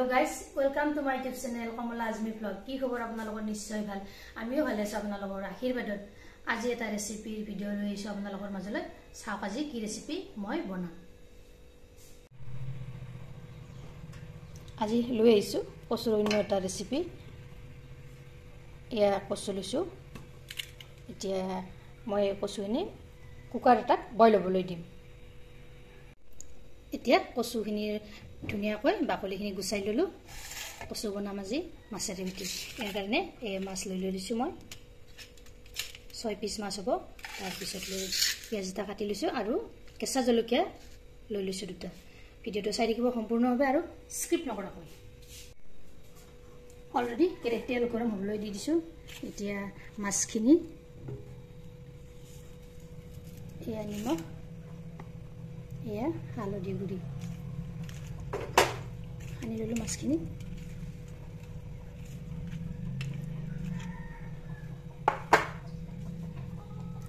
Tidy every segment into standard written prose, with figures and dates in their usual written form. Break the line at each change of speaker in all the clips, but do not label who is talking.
guys, welcome to my YouTube channel Kamala Azmi Vlog. কি খবৰ আপোনালোকৰ নিশ্চয় ভাল আমিও ভালে আছো আপোনালোকৰ আশীৰ্বাদত আজি এটা ৰেচিপি ভিডিও লৈ আহিছো আপোনালোকৰ মাজলৈ চাওক আজি কি ৰেচিপি মই বনাম আজি লৈ আহিছো কচুৰ অন্য এটা ৰেচিপি ইয়া কচু লৈছো এতিয়া মই কচুখিনি কুকাৰ এটাত বইল হ'বলৈ দিম এতিয়া কচুখিনিৰ ধুনিয়াকৈ বাকলিখিনি গুছাই ললো কচু বনাম আজি মাছেৰে ভিতি ইয়াৰ কাৰণে এই মাছ লৈ লৈছো মই 6 পিস মাছ হ'ব তাৰ পিছত লৈ পিয়াজ এটা কাটি লৈছো আৰু কেঁচা জলকীয়া লৈ লৈছো দুটা ভিডিওটো চাই দেখিব সম্পূৰ্ণ হবে আৰু স্ক্ৰিপ্ট নকৰাকৈ অলৰেডি তেল গৰম হ'বলৈ দি দিছো এতিয়া মাছখিনি এয়া নিমখ এয়া হালধি গুড়ি আনি ললো মাছখিনি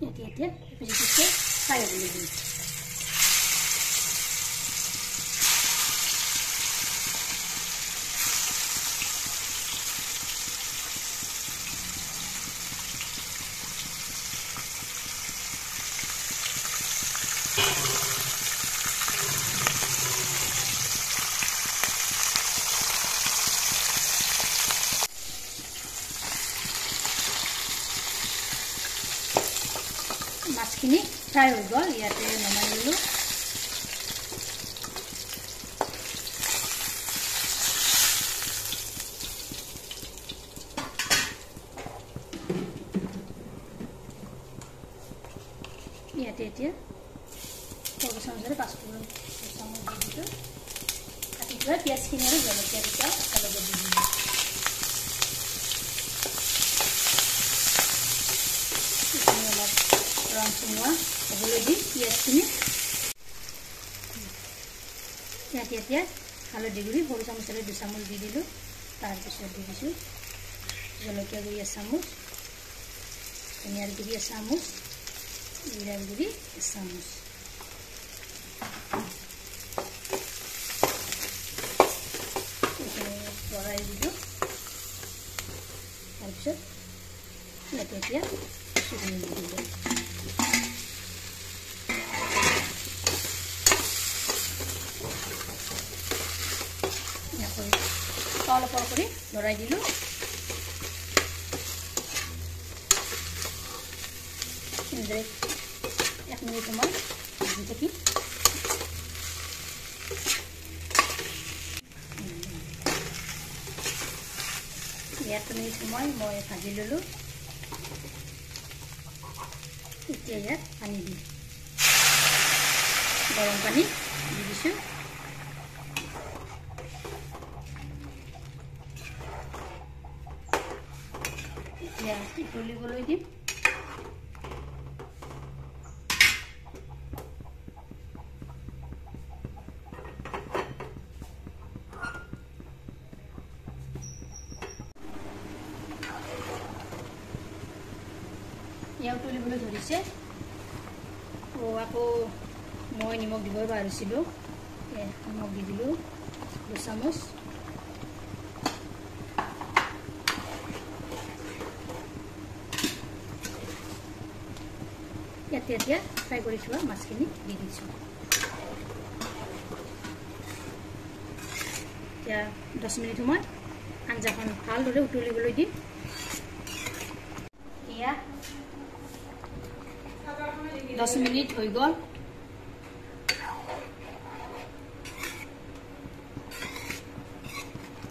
এতিয়া পিছে ফ্ৰাই হ'বলৈ দিম মাছখিনি ফ্ৰাই হৈ গ'ল ইয়াতে নমাই ললো ইয়াতে এতিয়া সৰু চামুচেৰে 5 চামুচ দি দিছো কাটি থোৱা পিঁয়াজখিনি আৰু জলকীয়া দুটা একেলগে দি দিম ৰং চুমুৱা হ'বলৈ দি পিঁয়াজখিনি ইয়াতে এতিয়া হালধি গুড়ি সৰু চামুচেৰে 2 চামুচ দি দিলোঁ তাৰপিছত দি দিছোঁ জলকীয়া গুড়ি 1 চামুচ ধনিয়াৰ গুড়ি 1 চামুচ জিৰাৰ গুড়ি 1 চামুচ লৰাই দিলোঁ তাৰপিছত ইয়াতে এতিয়া কচুখিনি দি দিলোঁ অলপ কৰি লৰাই দিলোঁ এনেদৰে 1 মিনিট সময় ভাজি থাকিম ইয়াত 1 মিনিট সময় মই ভাজি ললোঁ এতিয়া ইয়াত পানী দিম গৰম পানী দি দিছোঁ উতলিবলৈ দিম উতলিবলৈ ধৰিছে আকৌ মই নিমখ দিবই পাৰিছিলোঁ নিমখ দি দিলোঁ 2 চামুচ ইয়াতে এতিয়া ফ্ৰাই কৰি থোৱা মাছখিনি দি দিছোঁ এতিয়া 10 মিনিট সময় আঞ্জাখন ভালদৰে উতলিবলৈ দিম এয়া 10 মিনিট হৈ গ'ল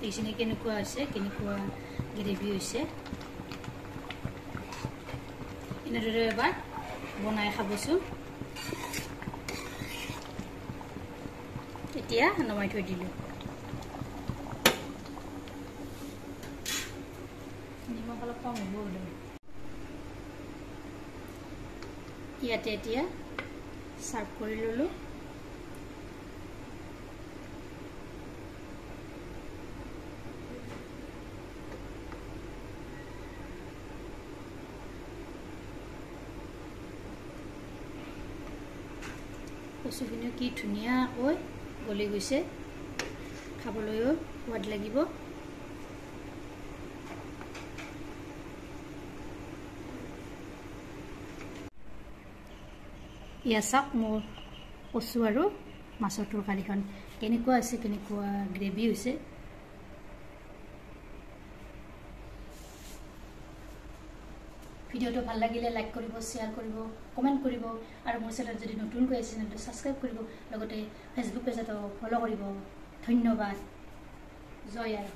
এইখিনি কেনেকুৱা হৈছে কেনেকুৱা গ্ৰেভি হৈছে এনেদৰে এবাৰ বনাই খাবচোন এতিয়া নমাই থৈ দিলোঁ নিমখ অলপ কম হ'ব ইয়াতে এতিয়া সাৰ্ভ কৰি ললোঁ কচুখিনি কি ধুনীয়াকৈ গলি গৈছে খাবলৈও সোৱাদ লাগিব। ইয়া চাওক মোৰ কচু আৰু মাছৰ তৰকাৰীখন কেনেকুৱা আছে, কেনেকুৱা গ্ৰেভি হৈছে। ভিডিঅ'টো ভাল লাগিলে লাইক কৰিব, শ্বেয়াৰ কৰিব, কমেণ্ট কৰিব আৰু মোৰ চেনেলত যদি নতুনকৈ আছে চেনেলটো ছাবস্ক্ৰাইব কৰিব, লগতে ফেচবুক পেজতো ফ'ল' কৰিব। ধন্যবাদ। জয় আই।